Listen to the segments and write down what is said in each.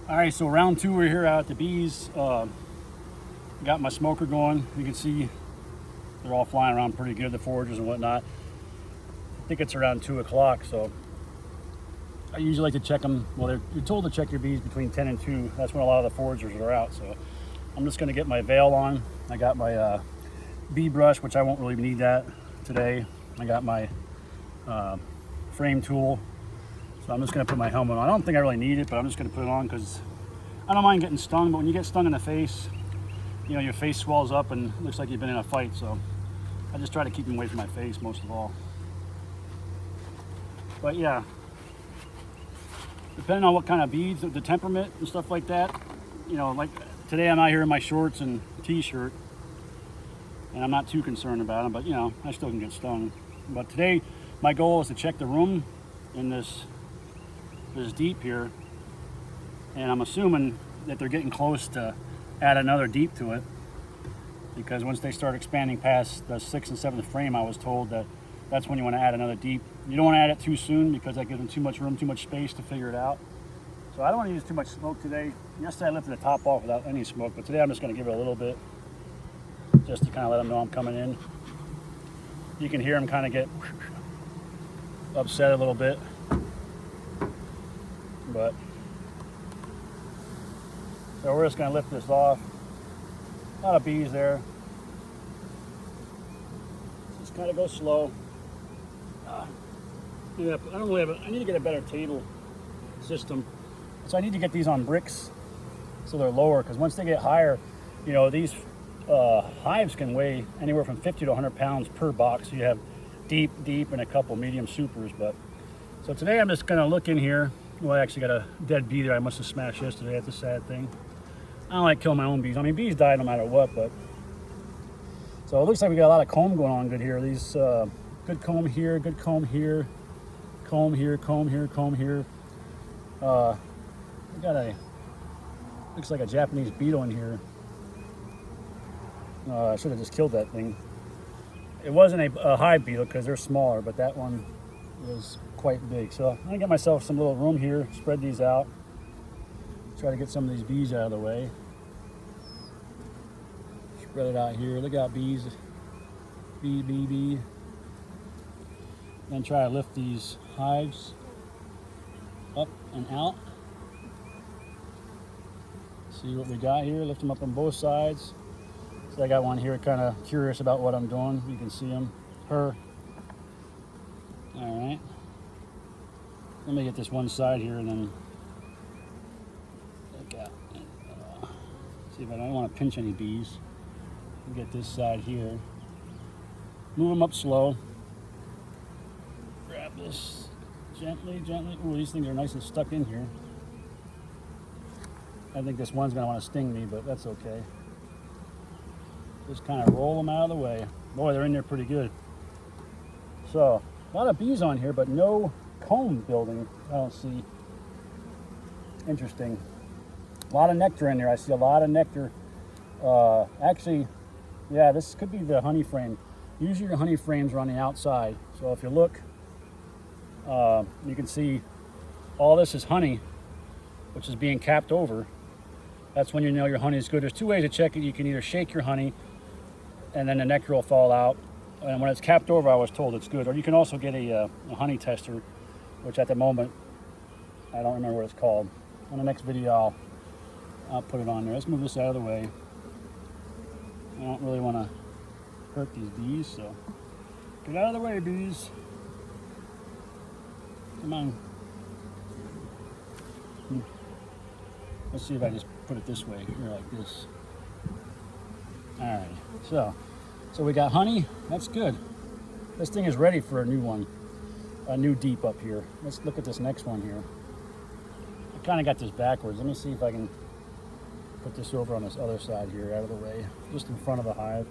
All right, so round two, we're here out at the bees. Got my smoker going. You can see they're all flying around pretty good, the foragers and whatnot. I think it's around 2 o'clock, so I usually like to check them. Well, you're told to check your bees between 10 and 2. That's when a lot of the foragers are out. So I'm just going to get my veil on. I got my bee brush, which I won't really need that today. I got my frame tool. So I'm just going to put my helmet on. I don't think I really need it, but I'm just going to put it on because I don't mind getting stung. But when you get stung in the face, you know, your face swells up and it looks like you've been in a fight. So I just try to keep them away from my face most of all. But yeah, depending on what kind of bees, the temperament and stuff like that, you know, like today I'm out here in my shorts and t-shirt and I'm not too concerned about them, but you know, I still can get stung. But today my goal is to check the room in this deep here, and I'm assuming that they're getting close to add another deep to it, because once they start expanding past the 6th and 7th frame, I was told that that's when you want to add another deep. You don't want to add it too soon because that gives them too much room, too much space to figure it out. So I don't want to use too much smoke today. Yesterday I lifted the top off without any smoke, but today I'm just going to give it a little bit just to kind of let them know I'm coming in. You can hear them kind of get upset a little bit. But so we're just going to lift this off. A lot of bees there. Just kind of go slow. Yeah, I don't really have I need to get a better table system. So I need to get these on bricks so they're lower, because once they get higher, you know, these hives can weigh anywhere from 50 to 100 pounds per box. So you have deep, and a couple medium supers. But so today I'm just going to look in here. Well, I actually got a dead bee there I must have smashed yesterday. That's a sad thing. I don't like killing my own bees. I mean, bees die no matter what, but... So it looks like we got a lot of comb going on good here. These, good comb here, good comb here, comb here, comb here, comb here. We got looks like a Japanese beetle in here. I should have just killed that thing. It wasn't a hive beetle because they're smaller, but that one was quite big. So I'm gonna get myself some little room here, spread these out, try to get some of these bees out of the way. Spread it out here. Look out, bees. Bee. Then try to lift these hives up and out. See what we got here. Lift them up on both sides. So I got one here kind of curious about what I'm doing. You can see him, her. All right. Let me get this one side here and then look out. See if I don't want to pinch any bees. Get this side here. Move them up slow. Grab this gently. Ooh, these things are nice and stuck in here. I think this one's gonna want to sting me, but that's okay. Just kind of roll them out of the way. Boy, they're in there pretty good. So, a lot of bees on here, but no comb building. I don't see. Interesting. A lot of nectar in there. I see a lot of nectar. Actually, yeah, this could be the honey frame. Usually your honey frames are on the outside. So if you look, you can see all this is honey, which is being capped over. That's when you know your honey is good. There's two ways to check it. You can either shake your honey and then the nectar will fall out. And when it's capped over, I was told it's good. Or you can also get a honey tester, which at the moment, I don't remember what it's called. On the next video, I'll put it on there. Let's move this out of the way. I don't really want to hurt these bees, so get out of the way, bees. Come on. Let's see if I just put it this way, here like this. All right, so we got honey. That's good. This thing is ready for a new one, a new deep up here. Let's look at this next one here. I kind of got this backwards. Let me see if I can put this over on this other side here, out of the way, just in front of the hive.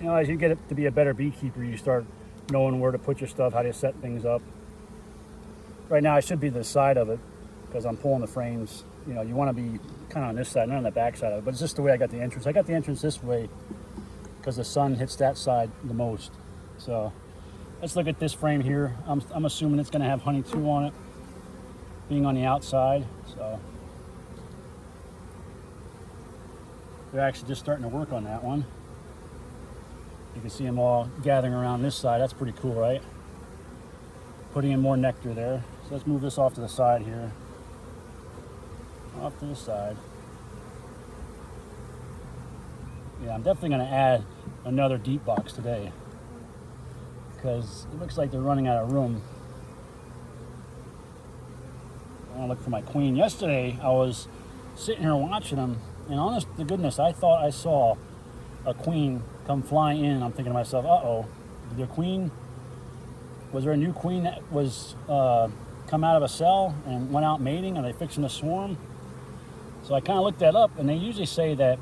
You know, as you get to be a better beekeeper, you start knowing where to put your stuff, how to set things up. Right now, I should be the side of it because I'm pulling the frames. You know, you want to be kind of on this side, not on the back side of it, but it's just the way I got the entrance. I got the entrance this way because the sun hits that side the most. So let's look at this frame here. I'm assuming it's going to have honey too on it. being on the outside. So they're actually just starting to work on that one. You can see them all gathering around this side. That's pretty cool, right? Putting in more nectar there. So let's move this off to the side here. Off to the side. Yeah, I'm definitely going to add another deep box today, because it looks like they're running out of room. I want to look for my queen. Yesterday, I was sitting here watching them, and honest to goodness, I thought I saw a queen come flying in. I'm thinking to myself, uh-oh, the queen, was there a new queen that was come out of a cell and went out mating? Are they fixing to swarm? So I kind of looked that up, and they usually say that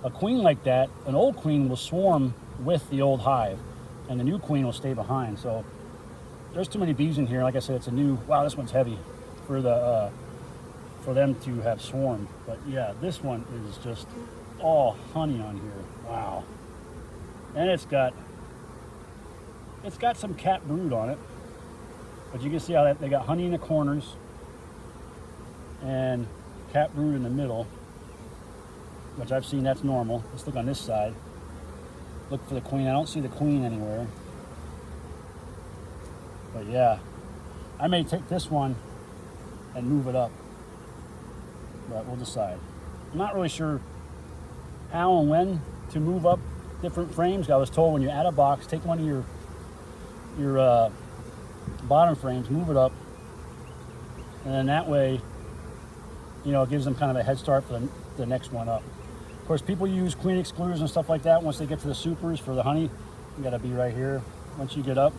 a queen like that, an old queen, will swarm with the old hive, and the new queen will stay behind. So there's too many bees in here. Like I said, it's a new, wow, this one's heavy for the for them to have swarmed. But yeah, this one is just all honey on here. Wow. And it's got some capped brood on it, but you can see how they got honey in the corners and capped brood in the middle, which I've seen that's normal. Let's look on this side. Look for the queen. I don't see the queen anywhere. But yeah, I may take this one and move it up, but we'll decide. I'm not really sure how and when to move up different frames. I was told when you add a box, take one of your bottom frames, move it up, and then that way, you know, it gives them kind of a head start for the next one up. Of course, people use queen excluders and stuff like that once they get to the supers for the honey. You got to be right here once you get up.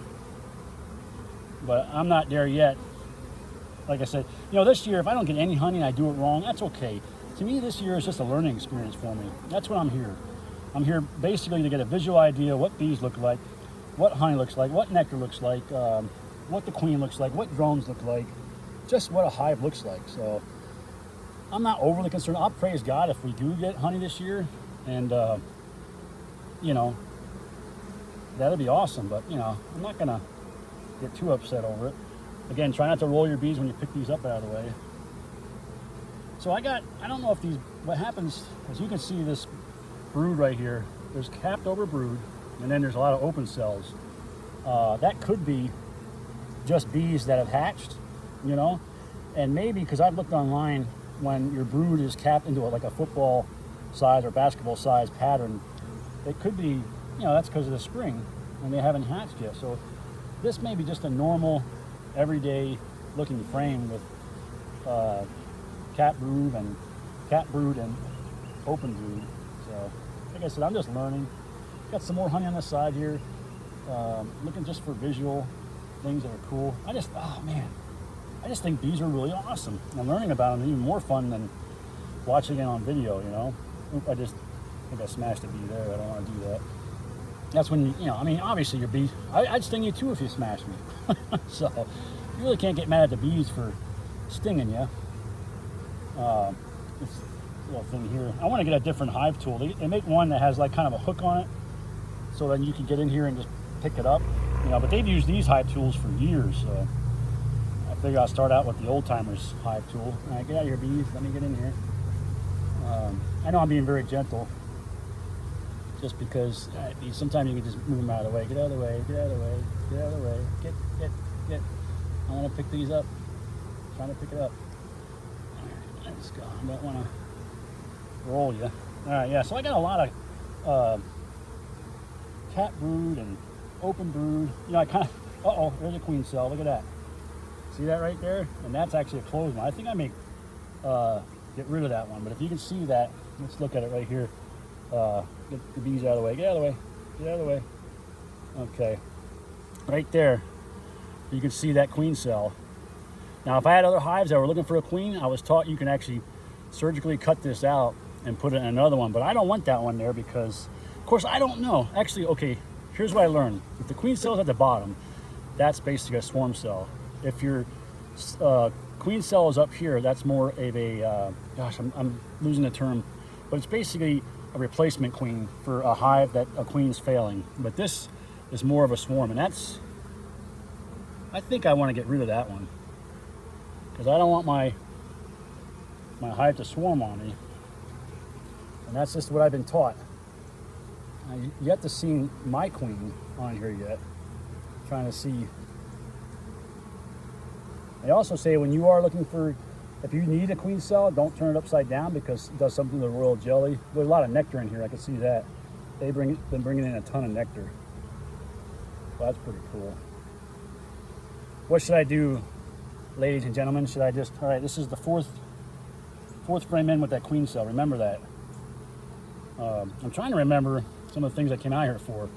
But I'm not there yet. Like I said, you know, this year, if I don't get any honey and I do it wrong, that's okay. To me, this year is just a learning experience for me. That's what I'm here. I'm here basically to get a visual idea of what bees look like, what honey looks like, what nectar looks like, what the queen looks like, what drones look like, just what a hive looks like. So I'm not overly concerned. I'll praise God if we do get honey this year, and you know, that'll be awesome. But you know, I'm not gonna get too upset over it. Again, try not to roll your bees when you pick these up out of the way. So I don't know if these, what happens, as you can see this brood right here, there's capped over brood, and then there's a lot of open cells. That could be just bees that have hatched, you know, and maybe, because I've looked online, when your brood is capped into like a football size or basketball size pattern, it could be, you know, that's because of the spring and they haven't hatched yet. So this may be just a normal, everyday looking frame with capped brood and open brood. So like I said, I'm just learning. Got some more honey on the side here. Looking just for visual things that are cool. I just think bees are really awesome. And learning about them is even more fun than watching it on video, you know. Oop, I think I smashed a bee there. I don't want to do that. That's when, you know, I mean, obviously your bees, I'd sting you too if you smashed me. So you really can't get mad at the bees for stinging you. This little thing here. I want to get a different hive tool. They make one that has like kind of a hook on it, so then you can get in here and just pick it up. You know, but they've used these hive tools for years, so I figure I'll start out with the old timers hive tool. All right, get out of here, bees. Let me get in here. I know I'm being very gentle, just because sometimes you can just move them out of the way. Get out of the way. Get out of the way. Get out of the way. Get. I want to pick these up. I'm trying to pick it up. All right, let's go. I don't want to roll you. All right, yeah. So I got a lot of cat brood and open brood. You know, I kind of. There's a queen cell. Look at that. See that right there? And that's actually a closed one. I think I may get rid of that one. But if you can see that, let's look at it right here. Get the bees out of the way. Get out of the way. Get out of the way. Okay. Right there, you can see that queen cell. Now, if I had other hives that were looking for a queen, I was taught you can actually surgically cut this out and put it in another one. But I don't want that one there because, of course, I don't know. Actually, okay, here's what I learned. If the queen cell is at the bottom, that's basically a swarm cell. If your queen cell is up here, that's more of a, I'm losing the term, but it's basically a replacement queen for a hive that a queen's failing. But this is more of a swarm, and I think I want to get rid of that one. because I don't want my hive to swarm on me. And that's just what I've been taught. I've yet to see my queen on here yet. Trying to see. They also say when you are looking for, if you need a queen cell, don't turn it upside down because it does something to the royal jelly. There's a lot of nectar in here, I can see that. They've been bringing in a ton of nectar. Well, that's pretty cool. What should I do, ladies and gentlemen? Should I just, all right, this is the fourth frame in with that queen cell, remember that. I'm trying to remember some of the things I came out here for.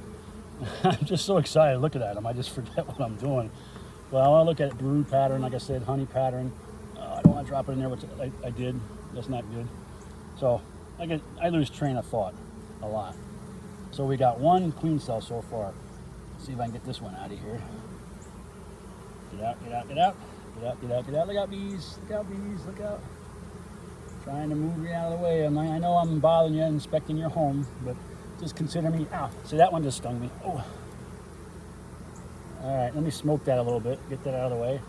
I'm just so excited looking at them, I just forget what I'm doing. Well, I want to look at brood pattern, like I said, honey pattern. I don't want to drop it in there, which I did. That's not good. So I lose train of thought a lot. So we got one queen cell so far. Let's see if I can get this one out of here. Get out, get out, get out. Get out, get out, get out. Look out, bees. Look out, bees. Look out. Trying to move me out of the way. I know I'm bothering you, inspecting your home, but just consider me. Ow. See, that one just stung me. Oh. All right, let me smoke that a little bit. Get that out of the way.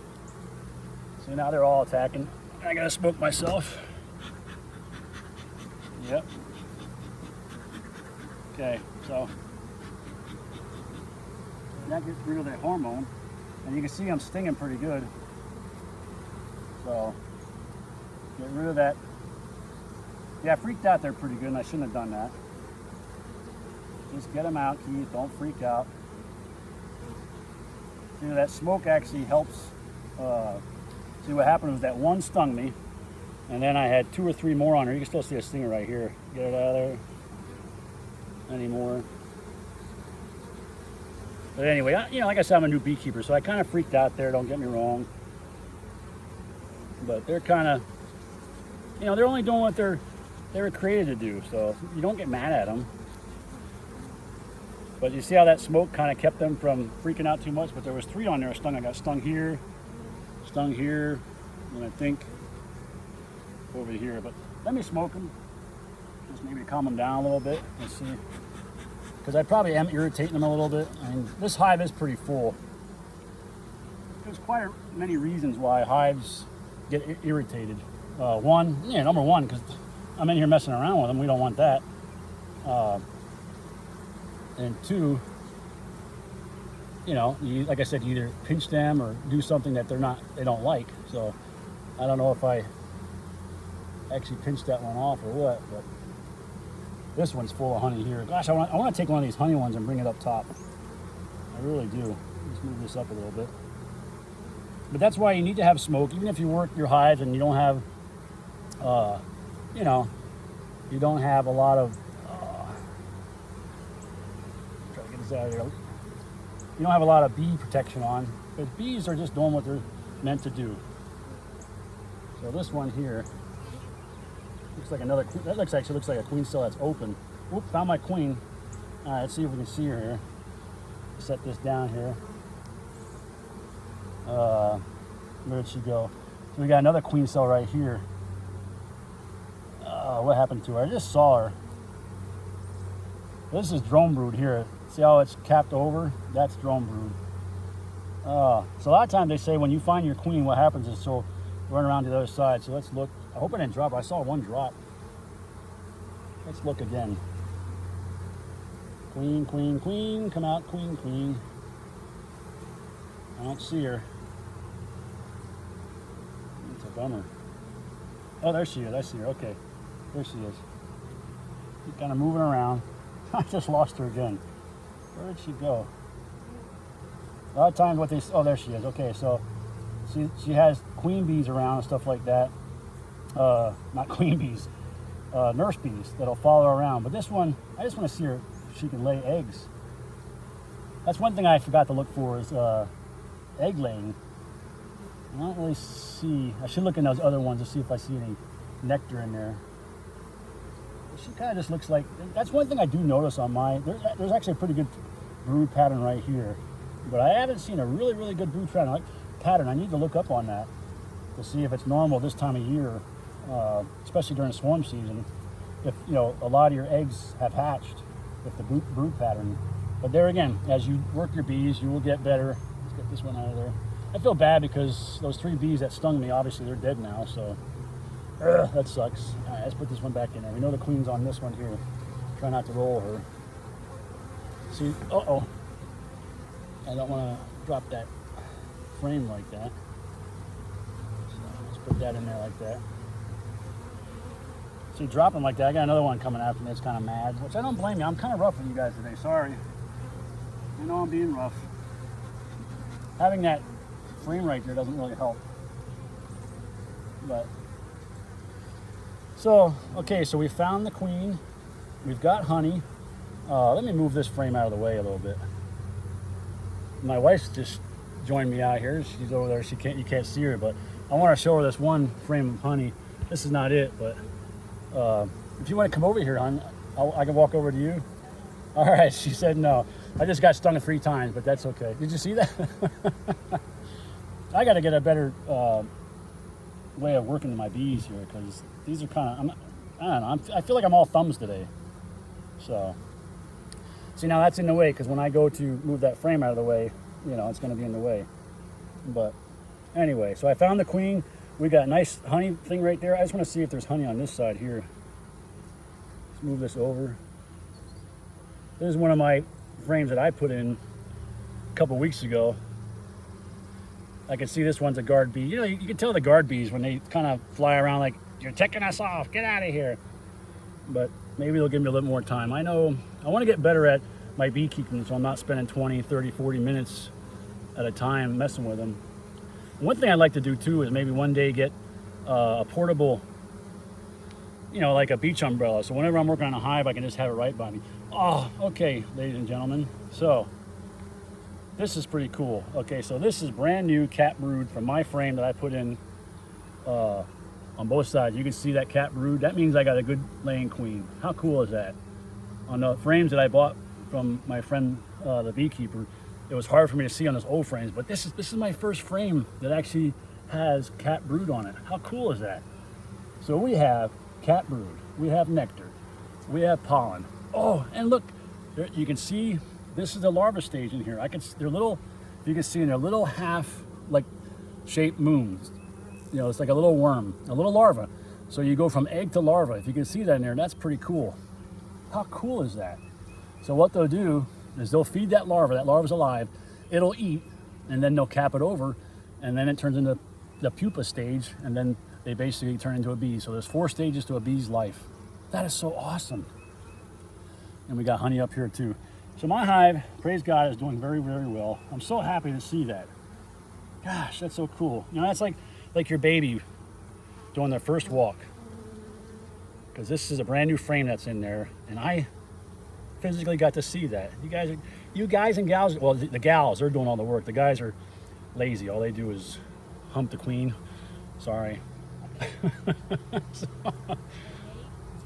So now they're all attacking. I gotta smoke myself. Yep. Okay, so that gets rid of that hormone, and you can see I'm stinging pretty good. So get rid of that. Yeah, I freaked out there pretty good, and I shouldn't have done that. Just get them out, Keith. Don't freak out. See, that smoke actually helps. See, what happened was that one stung me, and then I had 2 or 3 more on her. You can still see a stinger right here. Get it out of there. Any more? But anyway, like I said, I'm a new beekeeper, so I kind of freaked out there. Don't get me wrong. But they're kind of, they're only doing what they were created to do. So you don't get mad at them. But you see how that smoke kind of kept them from freaking out too much. But there was 3 on there stung. I got stung here, and I think over here. But let me smoke them, just maybe calm them down a little bit and see. Because I probably am irritating them a little bit. I mean, this hive is pretty full. There's quite many reasons why hives get irritated. Number one, because I'm in here messing around with them. We don't want that. And 2, like I said, you either pinch them or do something that they don't like. So I don't know if I actually pinched that one off or what, but this one's full of honey here. Gosh, I want to take one of these honey ones and bring it up top. I really do. Let's move this up a little bit. But that's why you need to have smoke, even if you work your hives and you don't have, you don't have a lot of. Try to get this out of here. You don't have a lot of bee protection on, because bees are just doing what they're meant to do. So this one here looks like another. That actually looks like a queen cell that's open. Oop, found my queen. All right, let's see if we can see her here. Set this down here. Where did she go? So we got another queen cell right here. What happened to her? I just saw her. This is drone brood here. See how it's capped over? That's drone brood. So a lot of times they say when you find your queen, what happens is run around to the other side. So let's look. I hope I didn't drop. I saw one drop. Let's look again. Queen, queen, queen. Come out, queen, queen. I don't see her. It's a bummer. Oh, there she is. I see her. Okay. There she is. She's kind of moving around. I just lost her again. Where did she go? A lot of times oh, there she is. Okay, so she has queen bees around and stuff like that. Not queen bees, nurse bees that'll follow her around. But this one, I just want to see her if she can lay eggs. That's one thing I forgot to look for is egg laying. I don't really see. I should look in those other ones to see if I see any nectar in there. She kind of just looks like, that's one thing I do notice on there's actually a pretty good brood pattern right here. But I haven't seen a really, really good brood pattern. I need to look up on that to see if it's normal this time of year, especially during swarm season. If, a lot of your eggs have hatched with the brood pattern. But there again, as you work your bees, you will get better. Let's get this one out of there. I feel bad because those 3 bees that stung me, obviously they're dead now, so that sucks. All right, let's put this one back in there. We know the queen's on this one here. Try not to roll her. See, uh-oh. I don't want to drop that frame like that. So let's put that in there like that. See, dropping like that, I got another one coming after me that's kind of mad, which I don't blame you. I'm kind of rough with you guys today, sorry. I know I'm being rough. Having that frame right there doesn't really help. But, so, okay, so we found the queen. We've got honey. Let me move this frame out of the way a little bit. My wife's just joined me out here. She's over there. You can't see her, but I want to show her this one frame of honey. This is not it, but if you want to come over here, hon, I can walk over to you. All right, she said no. I just got stung 3 times, but that's okay. Did you see that? I got to get a better way of working my bees here because these are kind of, I don't know, I feel like I'm all thumbs today. So, see, now that's in the way because when I go to move that frame out of the way, you know, it's going to be in the way. But anyway, so I found the queen. We got a nice honey thing right there. I just want to see if there's honey on this side here. Let's move this over. This is one of my frames that I put in a couple weeks ago. I can see this one's a guard bee. You know, you can tell the guard bees when they kind of fly around like, you're ticking us off, get out of here. But maybe they'll give me a little more time. I know I want to get better at my beekeeping so I'm not spending 20, 30, 40 minutes at a time messing with them. One thing I'd like to do too is maybe one day get a portable, you know, like a beach umbrella. So whenever I'm working on a hive, I can just have it right by me. Oh, okay, ladies and gentlemen. So this is pretty cool. Okay, so this is brand new cat brood from my frame that I put in on both sides. You can see that cat brood. That means I got a good laying queen. How cool is that? On the frames that I bought from my friend, the beekeeper, it was hard for me to see on those old frames, but this is my first frame that actually has cat brood on it. How cool is that? So we have cat brood, we have nectar, we have pollen. Oh, and look, there, you can see this is the larva stage in here. They're little, you can see in their little half like shaped moons. You know, it's like a little worm, a little larva. So you go from egg to larva. If you can see that in there, that's pretty cool. How cool is that? So what they'll do is they'll feed that larva. That larva's alive. It'll eat, and then they'll cap it over, and then it turns into the pupa stage, and then they basically turn into a bee. So there's 4 stages to a bee's life. That is so awesome. And we got honey up here too. So my hive, praise God, is doing very, very well. I'm so happy to see that. Gosh, that's so cool. You know, that's like your baby doing their first walk. Because this is a brand new frame that's in there, and I physically got to see that. You guys and gals, well, the gals, they're doing all the work. The guys are lazy. All they do is hump the queen. Sorry. So,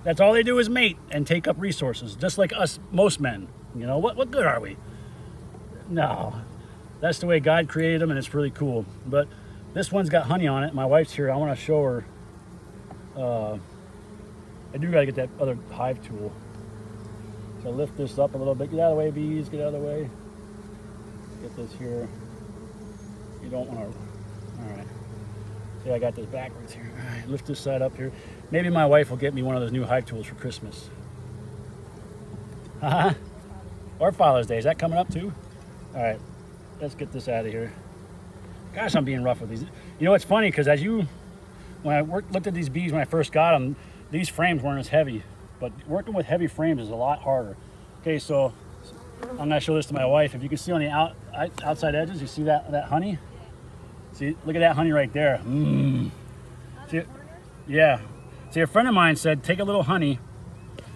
that's all they do is mate and take up resources, just like us, most men. You know, what good are we? No. That's the way God created them, and it's really cool. But this one's got honey on it. My wife's here. I want to show her. I do got to get that other hive tool. So lift this up a little bit. Get out of the way, bees. Get out of the way. Get this here. You don't want to. All right. See, I got this backwards here. All right, lift this side up here. Maybe my wife will get me one of those new hive tools for Christmas. Or Father's Day. Is that coming up too? All right. Let's get this out of here. Gosh, I'm being rough with these. You know, it's funny because when I looked at these bees when I first got them, these frames weren't as heavy. But working with heavy frames is a lot harder. Okay, so I'm going to show this to my wife. If you can see on the outside edges, you see that honey? See, look at that honey right there. See, yeah. See, a friend of mine said, take a little honey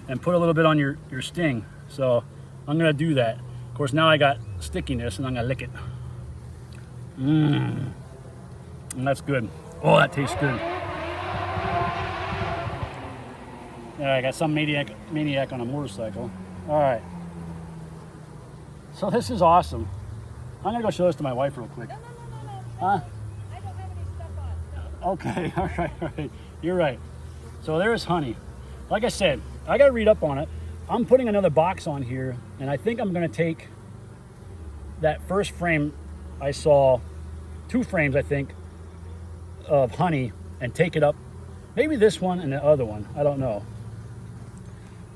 and put a little bit on your sting. So I'm going to do that. Of course, now I got stickiness, and I'm going to lick it. And that's good. Oh, that tastes good. Yeah, I got some maniac on a motorcycle. All right. So this is awesome. I'm gonna go show this to my wife real quick. No. Huh? I don't have any stuff on. Okay, all right. You're right. So there's honey. Like I said, I gotta read up on it. I'm putting another box on here, and I think I'm gonna take that first frame I saw 2 frames, I think, of honey and take it up. Maybe this one and the other one. I don't know.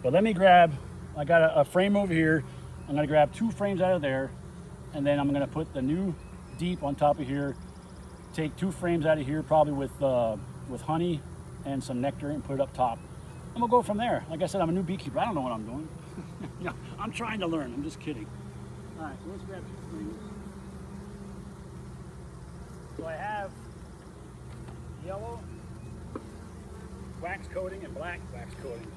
But let me grab, I got a frame over here. I'm gonna grab 2 frames out of there, and then I'm gonna put the new deep on top of here, take 2 frames out of here, probably with honey and some nectar, and put it up top. And we'll go from there. Like I said, I'm a new beekeeper. I don't know what I'm doing. No, I'm trying to learn. I'm just kidding. All right, so let's grab 2 frames. So I have yellow wax coating and black wax coating.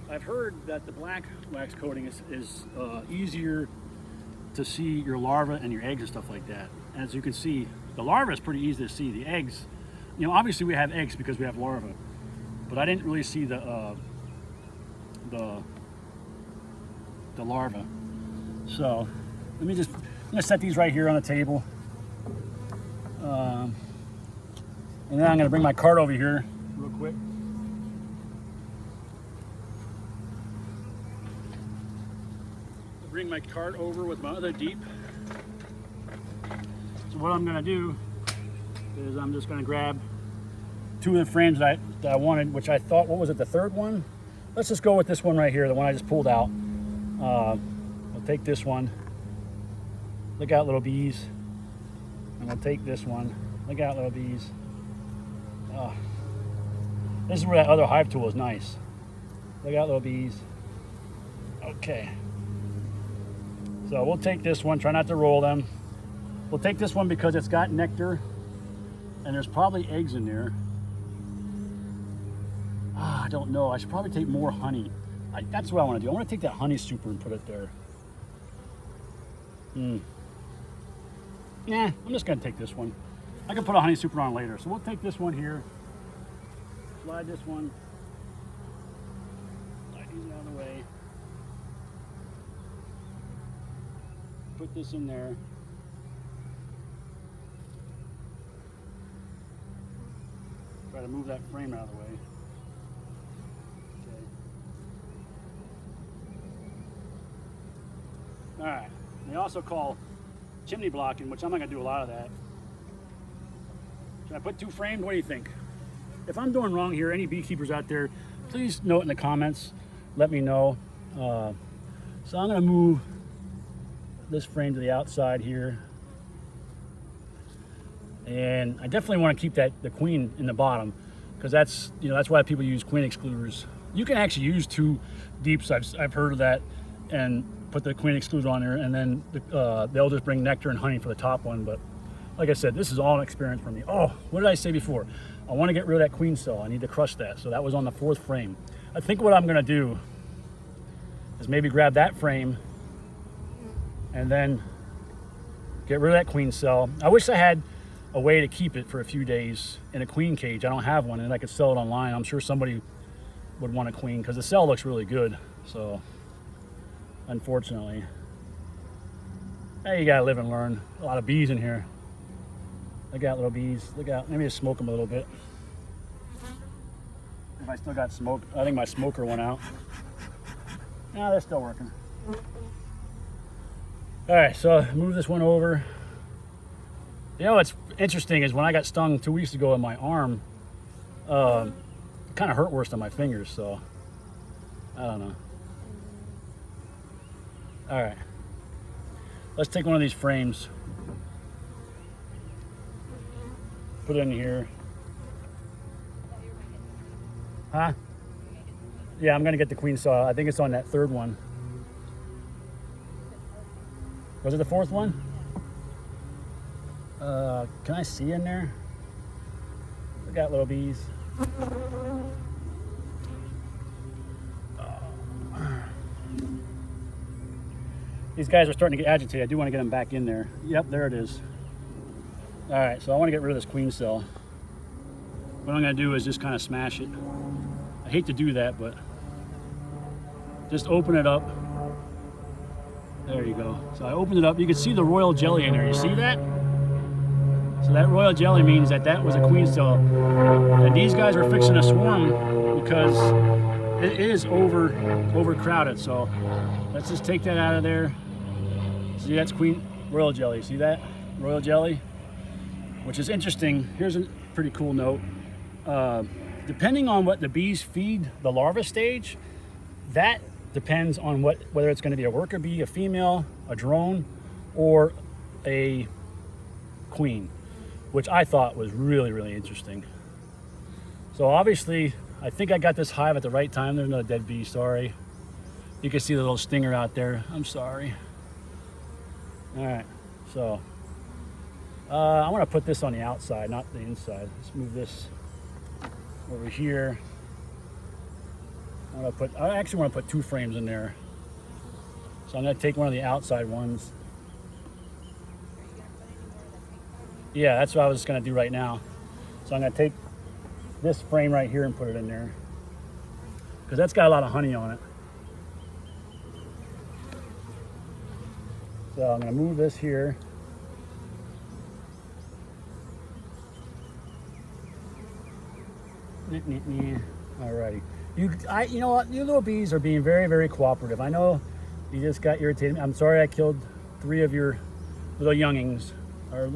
I've heard that the black wax coating is easier to see your larvae and your eggs and stuff like that. As you can see, the larvae is pretty easy to see. The eggs, you know, obviously we have eggs because we have larvae, but I didn't really see the larvae. So let me just, I'm gonna set these right here on the table. And then I'm gonna bring my cart over here real quick. Bring my cart over with my other deep. So what I'm gonna do is I'm just gonna grab 2 of the frames that I wanted, which I thought, what was it, the 3rd one? Let's just go with this one right here, the one I just pulled out. I'll take this one. Look out, little bees. And we'll take this one. Look out, little bees. This is where that other hive tool is nice. Look out, little bees. Okay. So we'll take this one, try not to roll them. We'll take this one because it's got nectar and there's probably eggs in there. I don't know, I should probably take more honey. That's what I want to do. I want to take that honey super and put it there. Nah, I'm just gonna take this one. I can put a honey super on later. So we'll take this one here. Slide this one. Slide these out of the way. Put this in there. Try to move that frame out of the way. Okay. All right. They also call chimney blocking, which I'm not gonna do a lot of that. Should I put 2 frames? What do you think? If I'm doing wrong here, any beekeepers out there, please note in the comments. Let me know. So I'm gonna move this frame to the outside here, and I definitely want to keep the queen in the bottom, because that's, you know, that's why people use queen excluders. You can actually use 2 deeps. I've heard of that, and put the queen excluder on there, and then they'll just bring nectar and honey for the top one. But like I said, this is all an experience for me. Oh, what did I say before? I want to get rid of that queen cell. I need to crush that. So that was on the 4th frame. I think what I'm gonna do is maybe grab that frame and then get rid of that queen cell. I wish I had a way to keep it for a few days in a queen cage. I don't have one, and I could sell it online. I'm sure somebody would want a queen because the cell looks really good. So unfortunately, hey, you gotta live and learn. A lot of bees in here. Look out, little bees. Look out. Maybe just smoke them a little bit. If I still got smoke, I think my smoker went out. No, they're still working. All right, so move this one over. You know what's interesting is when I got stung 2 weeks ago in my arm, it kind of hurt worse than my fingers, so I don't know. All right, let's take one of these frames, put it in here. Huh? Yeah, I'm gonna get the queen cell. I think it's on that 3rd one. Was it the 4th one? Can I see in there? Look out, little bees. These guys are starting to get agitated. I do want to get them back in there. Yep, there it is. All right, so I want to get rid of this queen cell. What I'm gonna do is just kind of smash it. I hate to do that, but just open it up. There you go. So I opened it up. You can see the royal jelly in there. You see that? So that royal jelly means that that was a queen cell. And these guys are fixing a swarm because it is overcrowded. So let's just take that out of there. See, that's royal jelly. See that? Royal jelly. which is interesting. Here's a pretty cool note. Depending on what the bees feed the larva stage, that depends on whether it's going to be a worker bee, a female, a drone, or a queen, which I thought was really, really interesting. So obviously, I think I got this hive at the right time. There's no dead bee, sorry. You can see the little stinger out there. I'm sorry. All right, so I want to put this on the outside, not the inside. Let's move this over here. I actually want to put 2 frames in there. So I'm going to take one of the outside ones. Yeah, that's what I was going to do right now. So I'm going to take this frame right here and put it in there, because that's got a lot of honey on it. So I'm going to move this here. Alrighty. You know what? You little bees are being very, very cooperative. I know you just got irritated. I'm sorry I killed 3 of your little youngings, or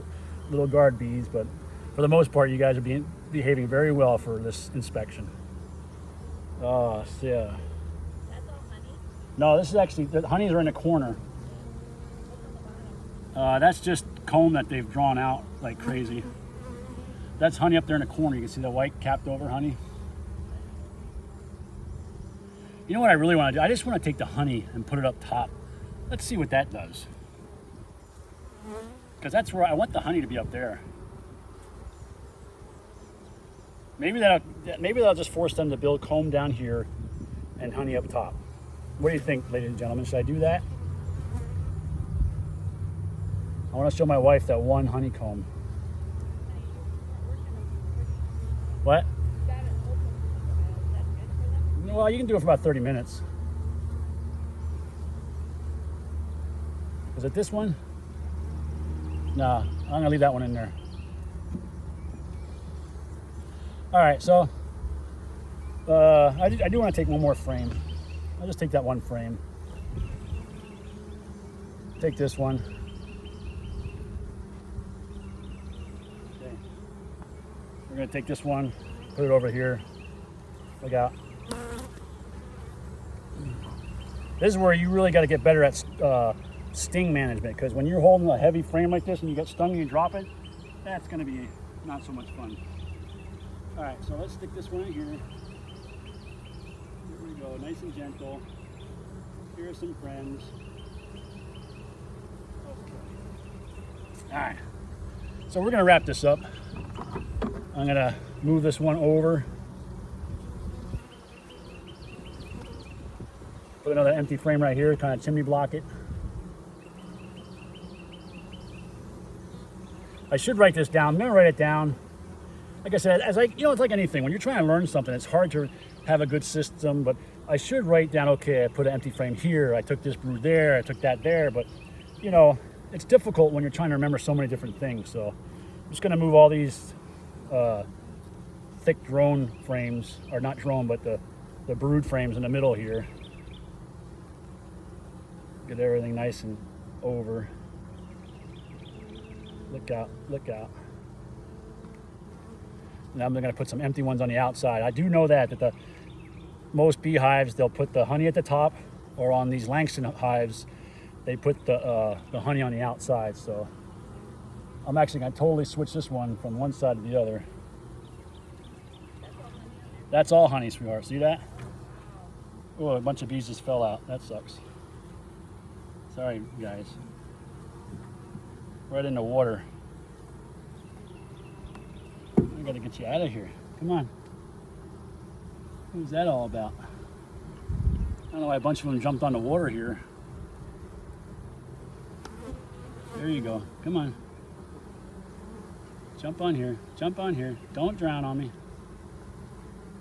little guard bees, but for the most part, you guys are behaving very well for this inspection. Oh, yeah. That's all honey? No, this is actually, the honeys are in the corner. That's just comb that they've drawn out like crazy. That's honey up there in the corner. You can see the white capped over honey. You know what I really want to do? I just want to take the honey and put it up top. Let's see what that does. Because that's where I want the honey to be, up there. Maybe that'll just force them to build comb down here and honey up top. What do you think, ladies and gentlemen? Should I do that? I want to show my wife that one honeycomb. What? Well, you can do it for about 30 minutes. Is it this one? No, I'm gonna leave that one in there. All right, so I do want to take one more frame. I'll just take that one frame. Take this one. Okay. We're gonna take this one, put it over here. Look out. This is where you really got to get better at sting management, because when you're holding a heavy frame like this and you get stung and you drop it, that's going to be not so much fun. All right, so let's stick this one in here. Here we go, nice and gentle. Here are some friends. Okay. All right, so we're going to wrap this up. I'm going to move this one over. Put another empty frame right here, kind of chimney block it. I should write this down. I'm gonna write it down. Like I said, it's like anything. When you're trying to learn something, it's hard to have a good system, but I should write down, okay, I put an empty frame here, I took this brood there, I took that there, but it's difficult when you're trying to remember so many different things. So I'm just gonna move all these thick drone frames, or not drone, but the brood frames in the middle here. Get everything nice and over. Look out, look out. Now I'm gonna put some empty ones on the outside. I do know that most beehives, they'll put the honey at the top, or on these Langston hives, they put the honey on the outside. So I'm actually gonna totally switch this one from one side to the other. That's all honey, sweetheart, see that? Oh, a bunch of bees just fell out, that sucks. Sorry, guys. Right in the water. I gotta get you out of here. Come on. What was that all about? I don't know why a bunch of them jumped on the water here. There you go. Come on. Jump on here. Jump on here. Don't drown on me.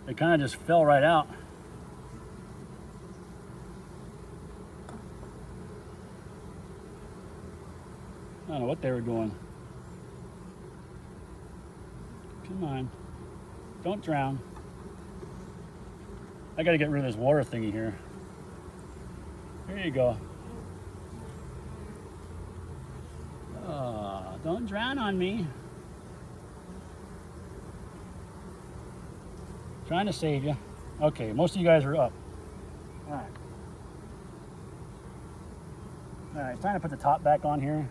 They kind of just fell right out. I don't know what they were doing. Come on. Don't drown. I gotta get rid of this water thingy here. There you go. Oh, don't drown on me. Trying to save you. Okay, most of you guys are up. All right. All right, time to put the top back on here.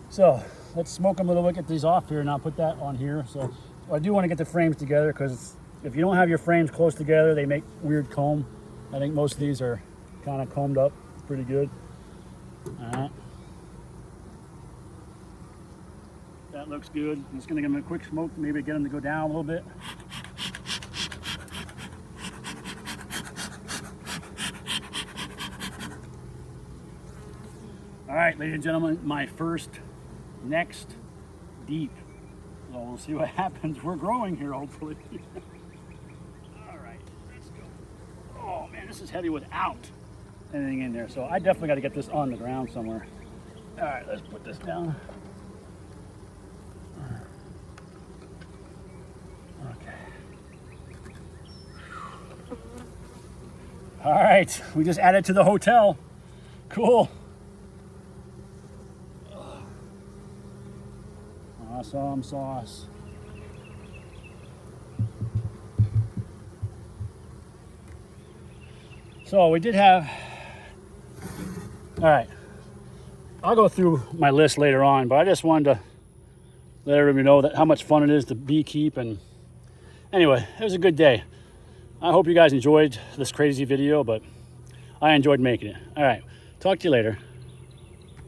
So let's smoke them a little bit, get these off here, and I'll put that on here. So I do want to get the frames together because if you don't have your frames close together, they make weird comb. I think most of these are kind of combed up pretty good. All right. That looks good. I'm just going to give them a quick smoke, maybe get them to go down a little bit. All right, ladies and gentlemen, my first next deep. So we'll see what happens. We're growing here, hopefully. All right, let's go. Oh man, this is heavy without anything in there. So I definitely got to get this on the ground somewhere. All right, let's put this down. Okay. All right, we just added to the hotel. Cool. Awesome sauce. So we did have, all right, I'll go through my list later on, but I just wanted to let everybody know that how much fun it is to beekeep. And anyway, it was a good day. I hope you guys enjoyed this crazy video, but I enjoyed making it. All right, talk to you later.